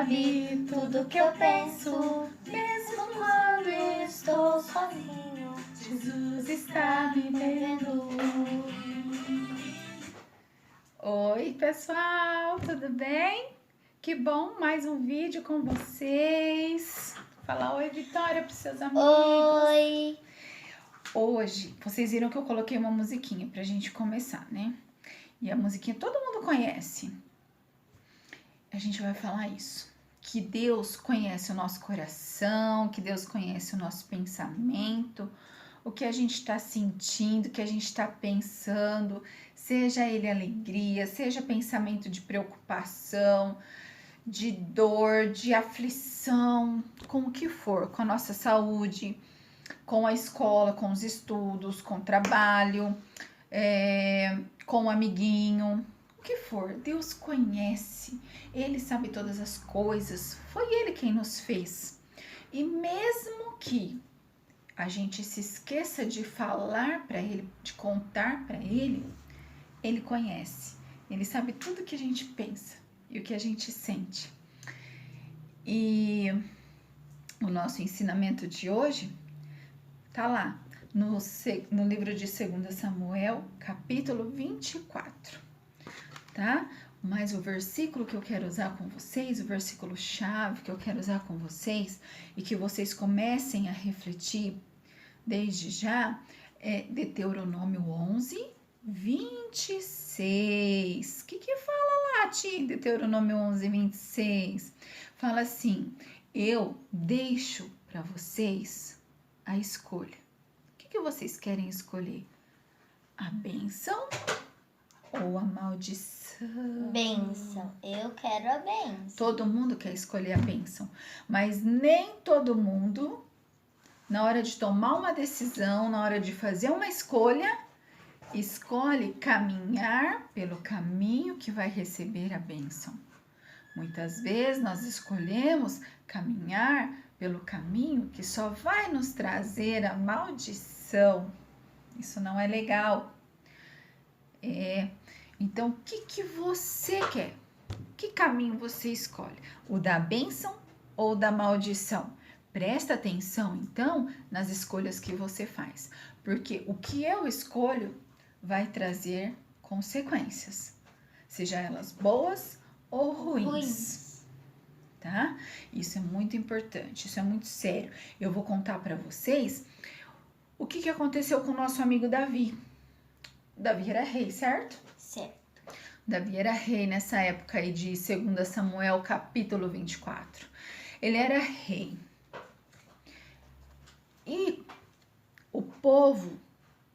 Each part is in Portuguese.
sabe tudo que eu penso, mesmo quando estou sozinho. Jesus está me vendo. Oi, pessoal, tudo bem? Que bom, mais um vídeo com vocês. Fala oi, Vitória, para seus amigos. Oi! Hoje, vocês viram que eu coloquei uma musiquinha pra gente começar, né? E a musiquinha todo mundo conhece. A gente vai falar isso. Que Deus conhece o nosso coração, que Deus conhece o nosso pensamento, o que a gente está sentindo, o que a gente está pensando, seja ele alegria, seja pensamento de preocupação, de dor, de aflição, com o que for, com a nossa saúde, com a escola, com os estudos, com o trabalho, com o amiguinho, o que for. Deus conhece, Ele sabe todas as coisas, foi Ele quem nos fez. E mesmo que a gente se esqueça de falar para Ele, de contar para Ele, Ele conhece. Ele sabe tudo que a gente pensa e o que a gente sente. E o nosso ensinamento de hoje tá lá no livro de 2 Samuel, capítulo 24, tá? Mas o versículo que eu quero usar com vocês, o versículo chave que eu quero usar com vocês e que vocês comecem a refletir desde já é Deuteronômio 11, 26. O que fala lá, Ti? Deuteronômio 11, 26. Fala assim: eu deixo para vocês a escolha. O que vocês querem escolher? A bênção ou a maldição? Bênção. Eu quero a bênção. Todo mundo quer escolher a bênção, mas nem todo mundo, na hora de tomar uma decisão, na hora de fazer uma escolha, escolhe caminhar pelo caminho que vai receber a bênção. Muitas vezes nós escolhemos caminhar pelo caminho que só vai nos trazer a maldição. Isso não é legal. Então, o que você quer? Que caminho você escolhe? O da bênção ou da maldição? Presta atenção, então, nas escolhas que você faz. Porque o que eu escolho vai trazer consequências. Seja elas boas ou ruins. Tá? Isso é muito importante, isso é muito sério. Eu vou contar para vocês o que aconteceu com o nosso amigo Davi. Davi era rei, certo? Certo. Davi era rei nessa época aí de 2 Samuel, capítulo 24. Ele era rei. E o povo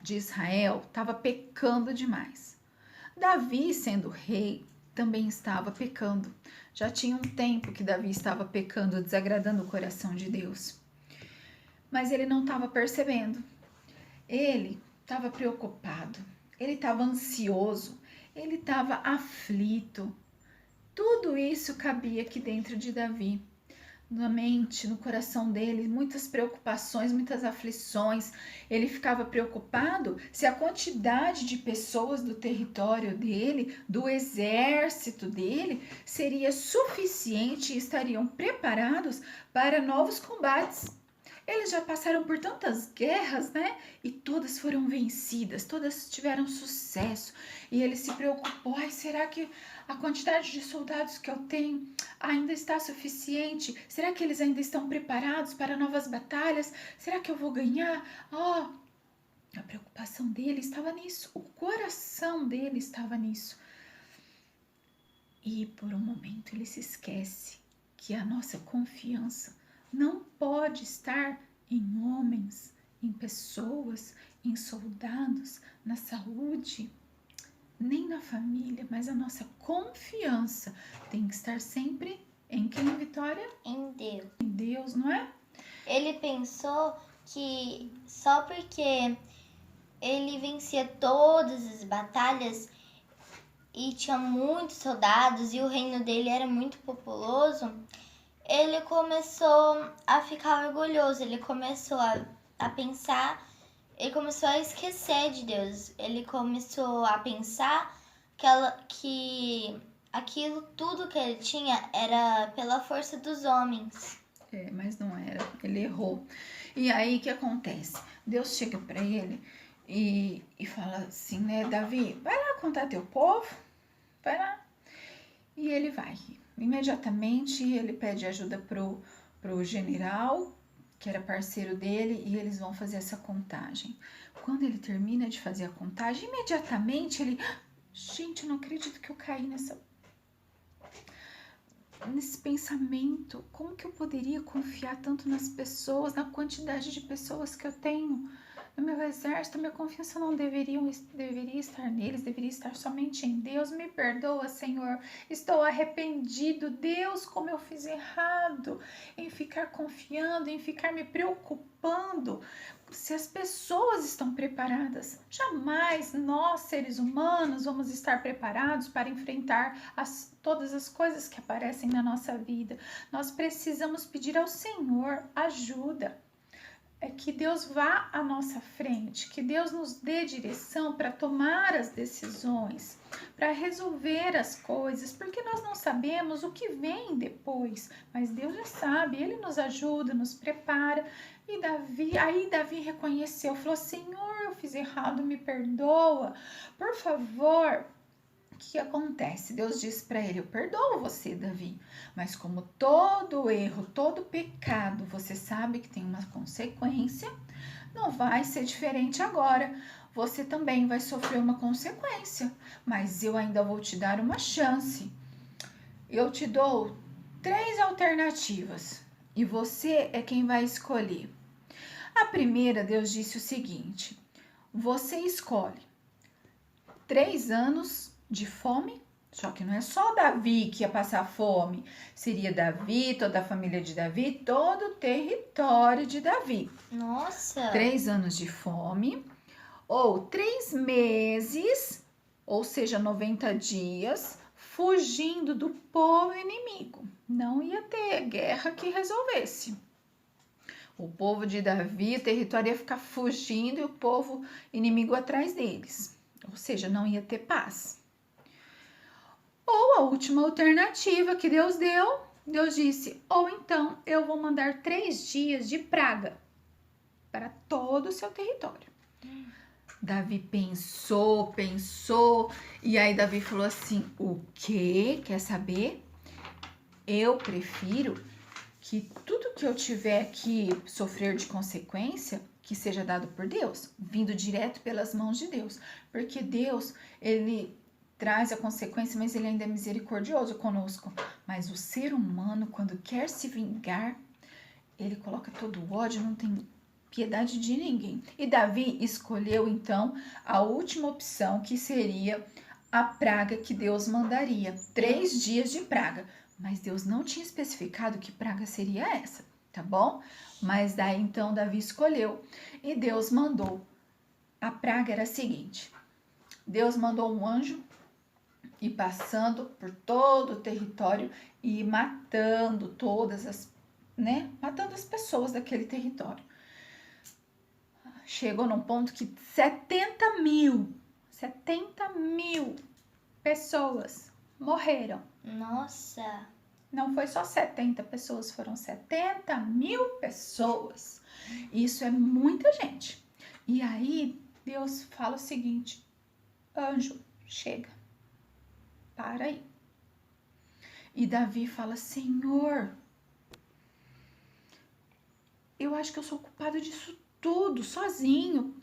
de Israel estava pecando demais. Davi, sendo rei, também estava pecando. Já tinha um tempo que Davi estava pecando, desagradando o coração de Deus. Mas ele não estava percebendo. Ele estava preocupado, ele estava ansioso, ele estava aflito. Tudo isso cabia aqui dentro de Davi. Na mente, no coração dele, muitas preocupações, muitas aflições. Ele ficava preocupado se a quantidade de pessoas do território dele, do exército dele, seria suficiente e estariam preparados para novos combates. Eles já passaram por tantas guerras, né? E todas foram vencidas, todas tiveram sucesso. E ele se preocupou: ai, será que a quantidade de soldados que eu tenho ainda está suficiente? Será que eles ainda estão preparados para novas batalhas? Será que eu vou ganhar? A preocupação dele estava nisso, o coração dele estava nisso. E por um momento ele se esquece que a nossa confiança não pode estar em homens, em pessoas, em soldados, na saúde, nem na família, mas a nossa confiança tem que estar sempre em quem, Vitória? Em Deus. Em Deus, não é? Ele pensou que só porque ele vencia todas as batalhas e tinha muitos soldados e o reino dele era muito populoso, ele começou a ficar orgulhoso, ele começou a pensar, ele começou a esquecer de Deus, ele começou a pensar que aquilo tudo que ele tinha era pela força dos homens. Mas não era, ele errou. E aí o que acontece? Deus chega para ele e fala assim, né, Davi, vai lá contar teu povo, vai lá. E ele vai. Imediatamente ele pede ajuda pro general, que era parceiro dele, e eles vão fazer essa contagem. Quando ele termina de fazer a contagem, imediatamente ele, gente, eu não acredito que eu caí nesse pensamento. Como que eu poderia confiar tanto nas pessoas, na quantidade de pessoas que eu tenho no meu exército? Minha confiança não deveria estar neles, deveria estar somente em Deus. Me perdoa, Senhor, estou arrependido. Deus, como eu fiz errado em ficar confiando, em ficar me preocupando se as pessoas estão preparadas. Jamais nós, seres humanos, vamos estar preparados para enfrentar todas as coisas que aparecem na nossa vida. Nós precisamos pedir ao Senhor ajuda. Que Deus vá à nossa frente, que Deus nos dê direção para tomar as decisões, para resolver as coisas, porque nós não sabemos o que vem depois, mas Deus já sabe, Ele nos ajuda, nos prepara. E Davi reconheceu, falou, Senhor, eu fiz errado, me perdoa, por favor. O que acontece? Deus diz para ele, eu perdoo você, Davi, mas como todo erro, todo pecado, você sabe que tem uma consequência, não vai ser diferente agora. Você também vai sofrer uma consequência, mas eu ainda vou te dar uma chance. Eu te dou 3 alternativas e você é quem vai escolher. A primeira, Deus disse o seguinte, você escolhe 3 anos de fome, só que não é só Davi que ia passar fome, seria Davi, toda a família de Davi, todo o território de Davi. Nossa! 3 anos de fome, ou 3 meses, ou seja, 90 dias, fugindo do povo inimigo. Não ia ter guerra que resolvesse. O povo de Davi, o território ia ficar fugindo e o povo inimigo atrás deles. Ou seja, não ia ter paz. Ou a última alternativa que Deus deu, Deus disse, ou então eu vou mandar 3 dias de praga para todo o seu território. Davi pensou, e aí Davi falou assim, o quê? Quer saber? Eu prefiro que tudo que eu tiver que sofrer de consequência, que seja dado por Deus, vindo direto pelas mãos de Deus. Porque Deus, Ele traz a consequência, mas Ele ainda é misericordioso conosco. Mas o ser humano, quando quer se vingar, ele coloca todo o ódio, não tem piedade de ninguém. E Davi escolheu, então, a última opção, que seria a praga que Deus mandaria. 3 dias de praga. Mas Deus não tinha especificado que praga seria essa, tá bom? Mas daí então Davi escolheu e Deus mandou. A praga era a seguinte: Deus mandou um anjo ir passando por todo o território e matando matando as pessoas daquele território. Chegou num ponto que 70 mil pessoas morreram. Nossa! Não foi só 70 pessoas, foram 70 mil pessoas. Isso é muita gente. E aí Deus fala o seguinte, anjo, chega, para aí. E Davi fala, Senhor, eu acho que eu sou culpado disso tudo, sozinho.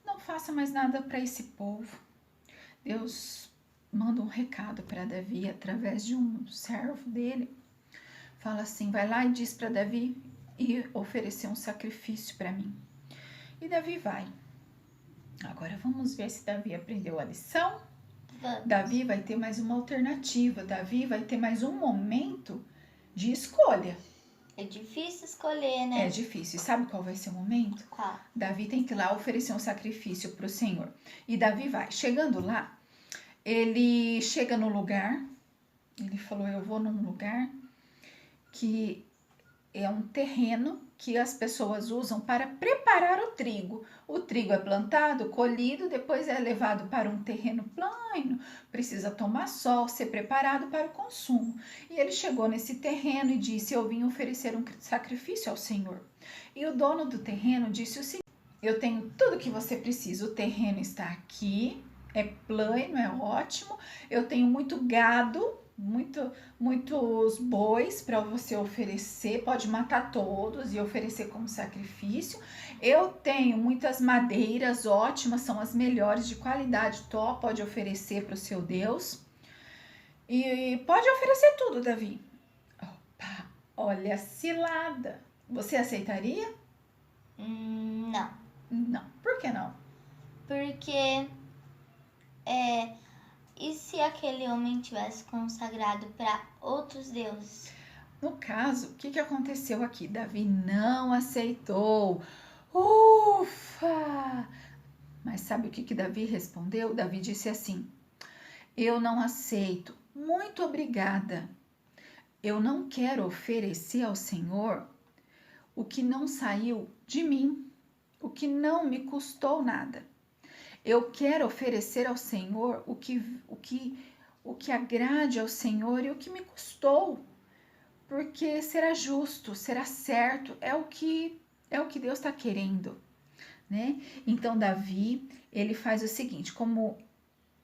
Não faça mais nada para esse povo. Deus manda um recado para Davi através de um servo dele. Fala assim, vai lá e diz para Davi e oferecer um sacrifício para mim. E Davi vai. Agora vamos ver se Davi aprendeu a lição. Vamos. Davi vai ter mais uma alternativa. Davi vai ter mais um momento de escolha. É difícil escolher, né? É difícil. E sabe qual vai ser o momento? Qual? Davi tem que ir lá oferecer um sacrifício para o Senhor. E Davi vai. Chegando lá, ele chega no lugar. Ele falou, eu vou num lugar que é um terreno que as pessoas usam para preparar o trigo. O trigo é plantado, colhido, depois é levado para um terreno plano, precisa tomar sol, ser preparado para o consumo. E ele chegou nesse terreno e disse: eu vim oferecer um sacrifício ao Senhor. E o dono do terreno disse o seguinte: eu tenho tudo que você precisa, o terreno está aqui, é plano, é ótimo, eu tenho muito gado, muitos bois para você oferecer, pode matar todos e oferecer como sacrifício. Eu tenho muitas madeiras ótimas, são as melhores de qualidade, top, pode oferecer para o seu Deus. E pode oferecer tudo, Davi. Opa, olha a cilada. Você aceitaria? Não. Não. Por que não? Porque e se aquele homem tivesse consagrado para outros deuses? No caso, o que aconteceu aqui? Davi não aceitou. Ufa! Mas sabe o que Davi respondeu? Davi disse assim: eu não aceito. Muito obrigada. Eu não quero oferecer ao Senhor o que não saiu de mim, o que não me custou nada. Eu quero oferecer ao Senhor o que agrade ao Senhor e o que me custou, porque será justo, será certo, é o que Deus está querendo, né? Então Davi, ele faz o seguinte, como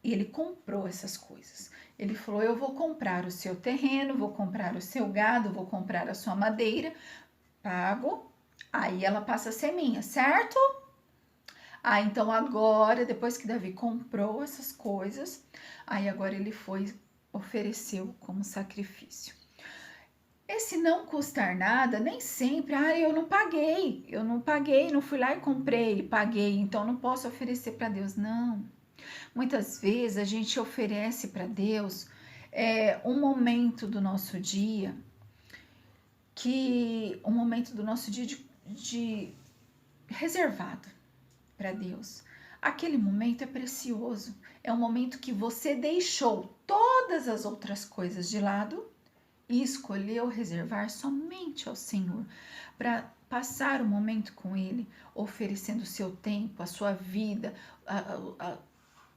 ele comprou essas coisas, ele falou: eu vou comprar o seu terreno, vou comprar o seu gado, vou comprar a sua madeira, pago, aí ela passa a ser minha, certo? Então agora, depois que Davi comprou essas coisas, aí agora ele ofereceu como sacrifício. Esse não custar nada, nem sempre, eu não paguei, não fui lá e comprei, paguei, então não posso oferecer para Deus, não. Muitas vezes a gente oferece para Deus um momento do nosso dia, de reservado para Deus. Aquele momento é precioso, é um momento que você deixou todas as outras coisas de lado e escolheu reservar somente ao Senhor, para passar o momento com Ele, oferecendo o seu tempo, a sua vida,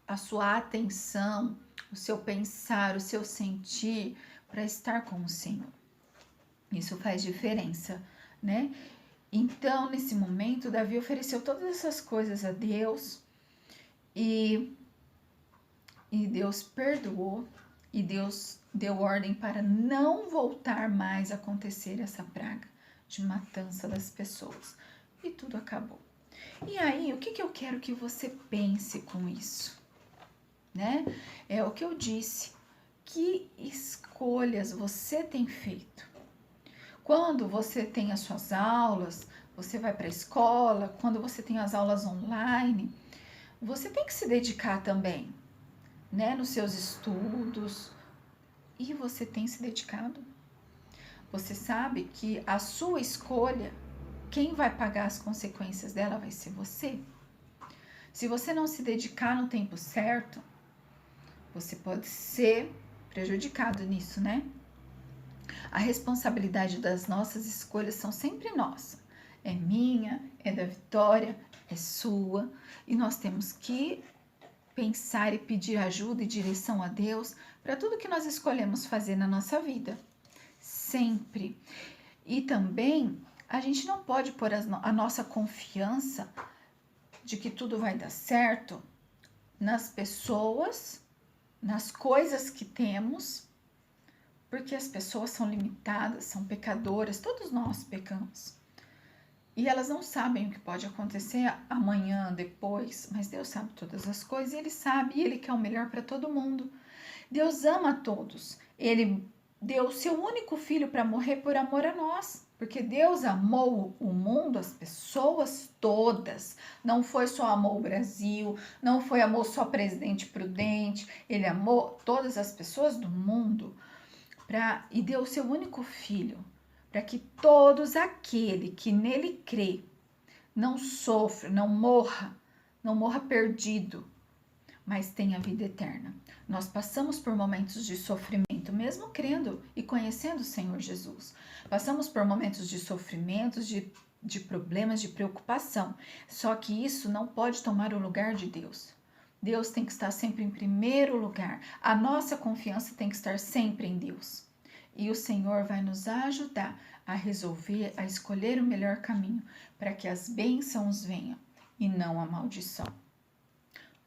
a sua atenção, o seu pensar, o seu sentir, para estar com o Senhor. Isso faz diferença, né? Então, nesse momento, Davi ofereceu todas essas coisas a Deus e Deus perdoou e Deus deu ordem para não voltar mais a acontecer essa praga de matança das pessoas. E tudo acabou. E aí, o que eu quero que você pense com isso? Né? É o que eu disse. Que escolhas você tem feito? Quando você tem as suas aulas, você vai para a escola, quando você tem as aulas online, você tem que se dedicar também, né, nos seus estudos. E você tem se dedicado? Você sabe que a sua escolha, quem vai pagar as consequências dela vai ser você. Se você não se dedicar no tempo certo, você pode ser prejudicado nisso, né? A responsabilidade das nossas escolhas são sempre nossa. É minha, é da Vitória, é sua. E nós temos que pensar e pedir ajuda e direção a Deus para tudo que nós escolhemos fazer na nossa vida. Sempre. E também a gente não pode pôr a nossa confiança de que tudo vai dar certo nas pessoas, nas coisas que temos, porque as pessoas são limitadas, são pecadoras, todos nós pecamos. E elas não sabem o que pode acontecer amanhã, depois, mas Deus sabe todas as coisas, e Ele sabe, e Ele quer o melhor para todo mundo. Deus ama a todos. Ele deu o seu único filho para morrer por amor a nós, porque Deus amou o mundo, as pessoas todas. Não foi só amor o Brasil, não foi amor só Presidente Prudente, Ele amou todas as pessoas do mundo. E deu o seu único filho, para que todos aquele que nele crê não sofra, não morra perdido, mas tenha vida eterna. Nós passamos por momentos de sofrimento, jeito, mesmo crendo e conhecendo o Senhor Jesus. Passamos por momentos de sofrimentos, de problemas, de preocupação. Só que isso não pode tomar o lugar de Deus. Deus tem que estar sempre em primeiro lugar. A nossa confiança tem que estar sempre em Deus. E o Senhor vai nos ajudar a resolver, a escolher o melhor caminho para que as bênçãos venham e não a maldição.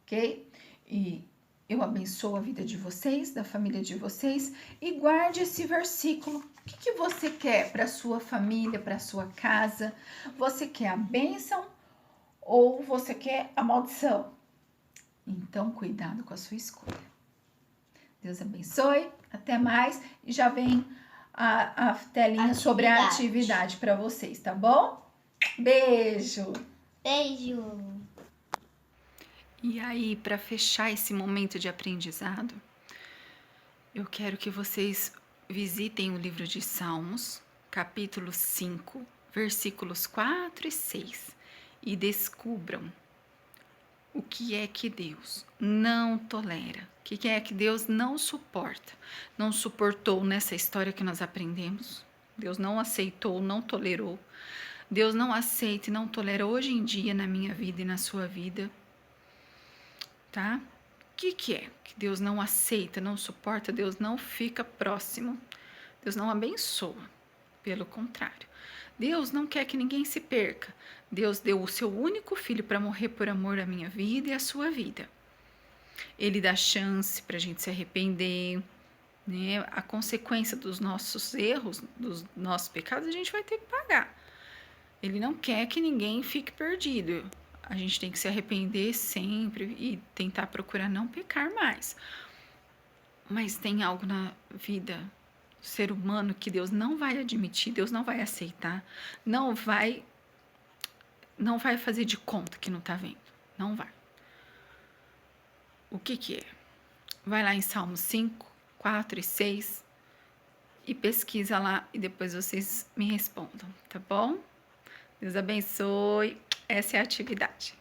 Ok? E eu abençoo a vida de vocês, da família de vocês, e guarde esse versículo. O que você quer para a sua família, para a sua casa? Você quer a bênção ou você quer a maldição? Então, cuidado com a sua escolha. Deus abençoe, até mais. E já vem a telinha sobre a atividade para vocês, tá bom? Beijo! Beijo! E aí, para fechar esse momento de aprendizado, eu quero que vocês visitem o livro de Salmos, capítulo 5, versículos 4 e 6, e descubram o que é que Deus não tolera, o que é que Deus não suporta, não suportou nessa história que nós aprendemos. Deus não aceitou, não tolerou. Deus não aceita e não tolera hoje em dia na minha vida e na sua vida. Tá? O que é que Deus não aceita, não suporta? Deus não fica próximo. Deus não abençoa. Pelo contrário. Deus não quer que ninguém se perca. Deus deu o seu único filho para morrer por amor à minha vida e à sua vida. Ele dá chance para a gente se arrepender, né? A consequência dos nossos erros, dos nossos pecados, a gente vai ter que pagar. Ele não quer que ninguém fique perdido. A gente tem que se arrepender sempre e tentar procurar não pecar mais. Mas tem algo na vida do ser humano que Deus não vai admitir, Deus não vai aceitar, não vai fazer de conta que não está vendo. Não vai. O que é? Vai lá em Salmos 5, 4 e 6 e pesquisa lá e depois vocês me respondam, tá bom? Deus abençoe. Essa é a atividade.